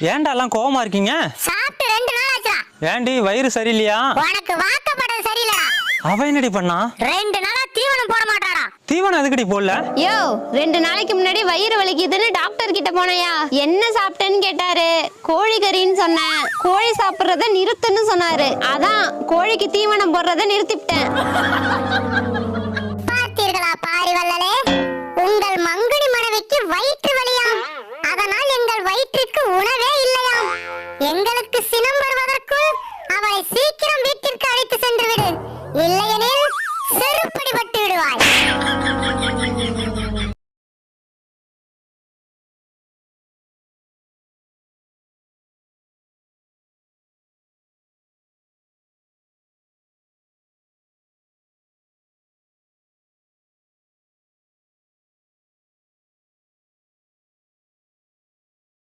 ஏன்டா எல்லாம் கோவமா இருக்கீங்க? சாப்பிட்டு 2 நாள் ஆச்சுடா. ஏண்டி வயிறு சரியில்லையா? உனக்கு வாக்கப்படம் சரியில்லடா. அவ என்னடி பண்ணா? 2 நாளா தீவனம் போட மாட்டாடா. தீவனம் எதுக்குடி போடல? யோ 2 நாளைக்கு முன்னாடி வயிறு வலிக்குதுன்னு டாக்டர் கிட்ட போனயா. என்ன சாப்பிட்டேன்னு கேட்டாரு. கோழி கறின்னு சொன்னேன். கோழி சாப்பிடுறத நிறுத்துன்னு சொன்னாரு. அதான் கோழிக்கு தீவனம் போடுறத நிறுத்திவிட்டேன். பார்த்தீர்களா பாரிவள்ளலே, உங்கள் மங்குடி மனைவிக்கு வயிற்று வலியாம். அதனால் எங்கள் வயிற்றுக்கு உணவே இல்லையாம். எங்களுக்கு சினம் வருவதால்